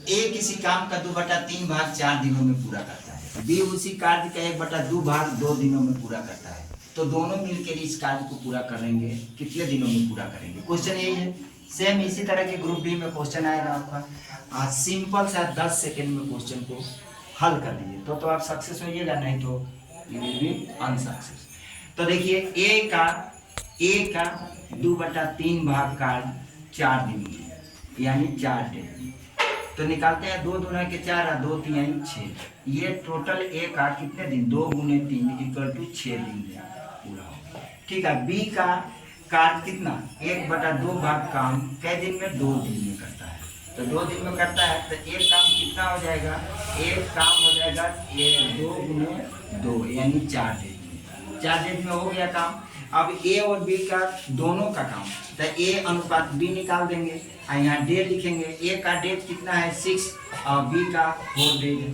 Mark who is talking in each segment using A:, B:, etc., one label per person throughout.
A: ए किसी काम का 2/3 भाग 4 दिनों में पूरा करता है, बी उसी कार्य का 1/2 भाग 2 दिनों में पूरा करता है, तो दोनों मिलकर इस कार्य को पूरा करेंगे, कितने दिनों में पूरा करेंगे। क्वेश्चन यही है। सेम इसी तरह के ग्रुप डी में क्वेश्चन आएगा आपका। आज सिंपल सा 10 सेकेंड में क्वेश्चन को हल कर लीजिए, तो आप सक्सेस होइएगा, नहीं तो यू विल बी अनसक्सेस। तो देखिए ए का 2/3 भाग का 4 दिन में, यानी 4 डे। तो निकालते हैं 2 दूना के 4 और 2 3 6। ये टोटल ए का कितने दिन, 2 गुने 3 = 6 दिन पूरा होगा। ठीक है। बी का कार्य कितना, 1/2 भाग काम कै दिन में, 2 दिन में करता है। तो 2 दिन में करता है तो एक काम कितना हो जाएगा, एक काम हो जाएगा 2 गुने 2 यानी 4 दिन में। 4 दिन में हो गया काम। अब ए और बी का दोनों का काम, तो ए अनुपात बी निकाल देंगे और यहाँ डे लिखेंगे। ए का डेट कितना है 6 और बी का 4 डेज।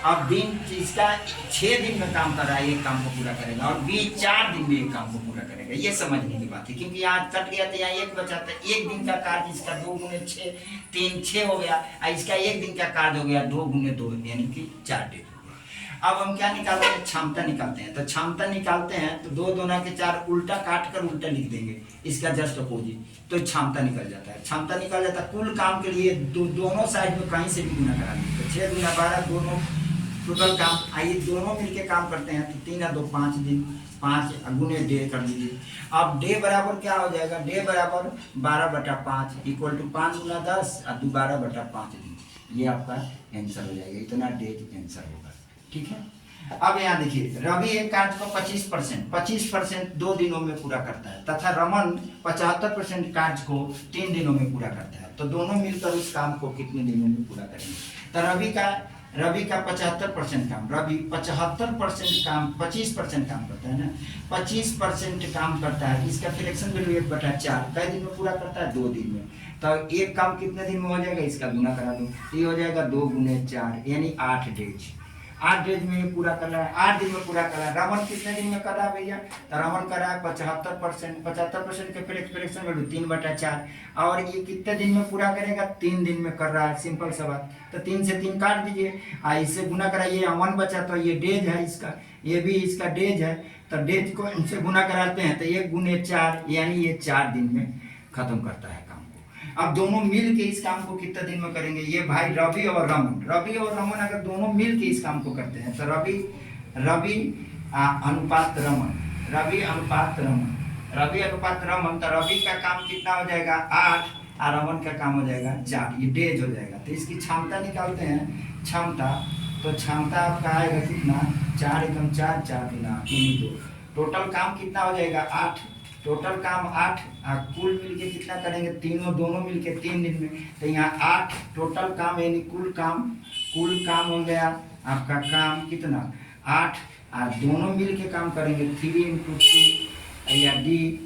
A: अब दिन इसका 6 दिन में काम कर रहा है, एक काम को पूरा करेगा, और बी 4 दिन में एक काम को पूरा करेगा। ये समझने की बात है, क्योंकि यहाँ कट गया तो यहाँ एक बचा, तो एक दिन का कार्य इसका 2 गुने 6 3 6 हो गया, और इसका एक दिन का कार्य हो गया 2 गुने 2 यानी कि 4 डेज। अब हम क्या निकालते हैं, क्षमता निकालते हैं। तो क्षमता निकालते हैं तो 2 दूना के 4 उल्टा काट कर उल्टा लिख देंगे, इसका जस्ट अपोजिट, तो क्षमता निकल जाता है। क्षमता निकल जाता है कुल काम के लिए दोनों साइड में कहीं से भी गुना करा देंगे, तो 6 गुना 12 दोनों टोटल काम। आइए दोनों मिलके काम करते हैं, तो 3 और 2 5 दिन, 5 गुने डे कर लीजिए। अब डे बराबर क्या हो जाएगा, डे बराबर 12/5 = 5 गुना 10 और 12/5 दिन। ये आपका आंसर हो जाएगा, इतना डे आंसर होगा। ठीक है। अब यहाँ देखिए, रवि एक कार्य को 25% 2 दिनों में पूरा करता है, तथा रमन 75% कार्य को 3 दिनों में पूरा करता है, तो दोनों मिलकर उस काम को कितने दिनों में पूरा करेंगे। तो रवि का 75% काम, रवि 75% काम, 25% काम करता है ना, 25% काम करता है, इसका फ्रैक्शन वैल्यू 1/4 कई दिन में पूरा करता है, 2 दिन में। तो एक काम कितने दिन में हो जाएगा, इसका गुना करा दूं, ये हो जाएगा 2 गुने 4 यानी 8 डेज। 8 डेज में पूरा कर रहा है, 8 दिन में पूरा कर रहा है। रमन कितने दिन में कर रहा है भैया, तो रमन कर रहा है 75% के फ्रैक्शन वैल्यू 3/4, और ये कितने दिन में पूरा करेगा, 3 दिन में कर रहा है। सिंपल सा बात, तो 3 से 3 काट दीजिए, इससे गुना कराइए, 1 बचा, तो ये डेज है इसका, ये भी इसका डेज है, तो डेज को इनसे गुना कराते हैं तो 1 गुने 4 यानी ये 4 दिन में खत्म करता है काम को। अब दोनों मिल के इस काम को कितने दिन में करेंगे, ये भाई रवि और रमन अगर दोनों मिल के इस काम को करते हैं, तो रवि अनुपात रमन, तो रवि का काम कितना हो जाएगा 8 और रमन का काम हो जाएगा 4, ये डेज हो जाएगा। तो इसकी क्षमता निकालते हैं, क्षमता, तो क्षमता आपका आएगा कितना, 4 एकम 4 4 गुना 2, टोटल काम कितना हो जाएगा 8, टोटल काम 8, कुल मिलके कितना करेंगे, दोनों मिलके 3 दिन में, तो यहाँ 8 टोटल काम यानी कुल काम हो गया आपका काम कितना 8, और दोनों मिलके काम करेंगे 3 × 3 या डी,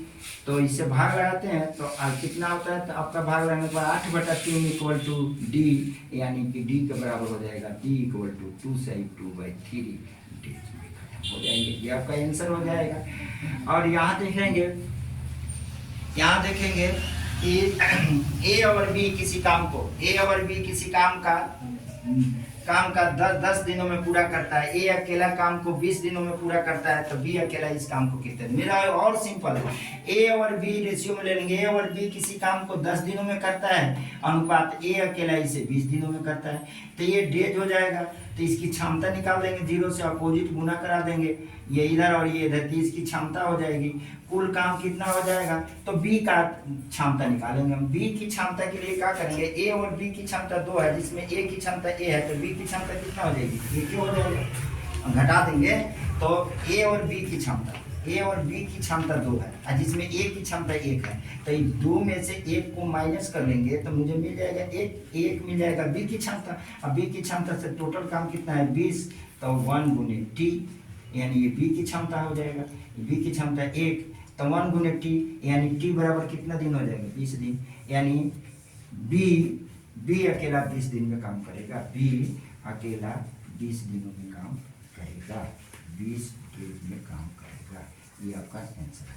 A: तो इससे भाग लगाते हैं तो कितना होता है, तो आपका भाग लगाने पर 8/3 = डी, यानी कि डी के बराबर हो जाएगा, डी = 2 से 2/3 डी हो जाएंगे। ये आपका आंसर हो जाएगा। और यहाँ देखेंगे कि ए और बी किसी काम का 10 दिनों में पूरा करता है, ए अकेला काम को 20 दिनों में पूरा करता है, तो बी अकेला इस काम को कितने, मेरा और सिंपल है, ए और बी रेशियो में ले लेंगे। ए और बी किसी काम को 10 दिनों में करता है, अनुपात ए अकेला इसे 20 दिनों में करता है, तो ये डेज हो जाएगा। तो इसकी क्षमता निकाल देंगे, 0 से अपोजिट गुना करा देंगे, ये इधर और ये इधर, तो इसकी क्षमता हो जाएगी। कुल काम कितना हो जाएगा, तो बी का क्षमता निकालेंगे हम। बी की क्षमता के लिए क्या करेंगे, ए और बी की क्षमता 2 है, जिसमें ए की क्षमता ए है, तो बी की क्षमता कितना हो जाएगी, ये क्यों हो जाएगा, घटा देंगे, तो ए और बी की क्षमता 2 है, और जिसमें ए की क्षमता 1 है, तो 2 में से 1 को माइनस कर लेंगे तो मुझे मिल जाएगा 1 मिल जाएगा बी की क्षमता। अब बी की क्षमता से टोटल काम कितना है 20, तो 1 गुने टी, यानी ये बी की क्षमता हो जाएगा, बी की क्षमता 1, तो 1 गुने टी, यानी टी बराबर कितना दिन हो जाएगा 20 दिन, यानी बी अकेला 20 दिन में काम करेगा, बी अकेला 20 दिनों में काम करेगा, 20 दिन में काम करेगा। ये आपका आंसर है।